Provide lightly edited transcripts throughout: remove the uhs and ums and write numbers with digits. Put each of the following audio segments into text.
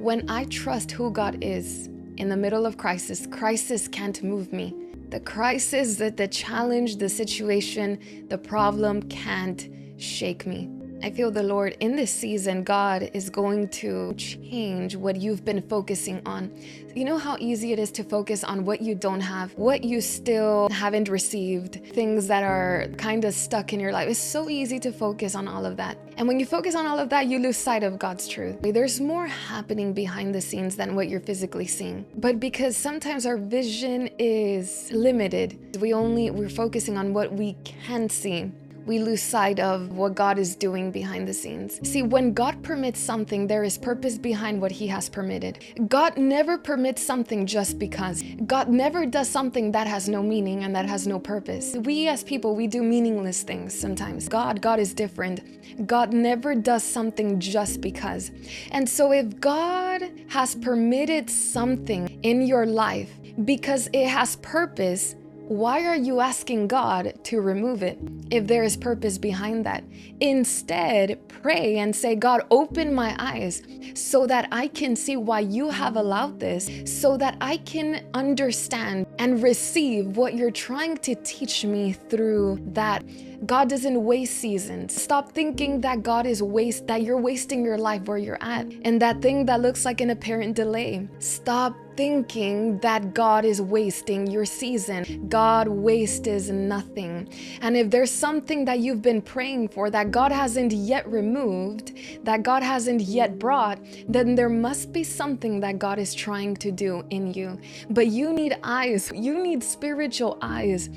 When I trust who God is in the middle of crisis, crisis can't move me. The crisis, the challenge, the situation, the problem can't shake me. I feel the Lord in this season, God is going to change what you've been focusing on. You know how easy it is to focus on what you don't have, what you still haven't received, things that are kind of stuck in your life. It's so easy to focus on all of that. And when you focus on all of that, you lose sight of God's truth. There's more happening behind the scenes than what you're physically seeing. But because sometimes our vision is limited, we're focusing on what we can see, we lose sight of what God is doing behind the scenes. See, when God permits something, there is purpose behind what He has permitted. God never permits something just because. God never does something that has no meaning and that has no purpose. We as people, we do meaningless things sometimes. God is different. God never does something just because. And so if God has permitted something in your life because it has purpose, why are you asking God to remove it if there is purpose behind that? Instead, pray and say, God, open my eyes so that I can see why you have allowed this, so that I can understand and receive what you're trying to teach me through that. God doesn't waste seasons. Stop thinking that that you're wasting your life where you're at and that thing that looks like an apparent delay. Stop thinking that God is wasting your season. God wastes nothing. And if there's something that you've been praying for that God hasn't yet removed, that God hasn't yet brought, then there must be something that God is trying to do in you. But you need eyes. You need spiritual eyes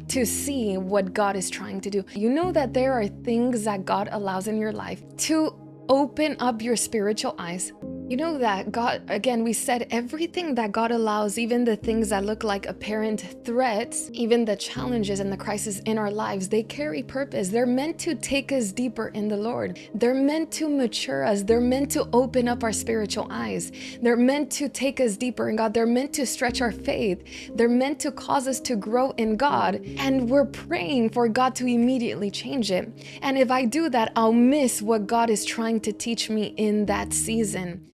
to see what God is trying to do. You know that there are things that God allows in your life to open up your spiritual eyes. You know that God, again, we said everything that God allows, even the things that look like apparent threats, even the challenges and the crises in our lives, they carry purpose. They're meant to take us deeper in the Lord. They're meant to mature us. They're meant to open up our spiritual eyes. They're meant to take us deeper in God. They're meant to stretch our faith. They're meant to cause us to grow in God. And we're praying for God to immediately change it. And if I do that, I'll miss what God is trying to teach me in that season.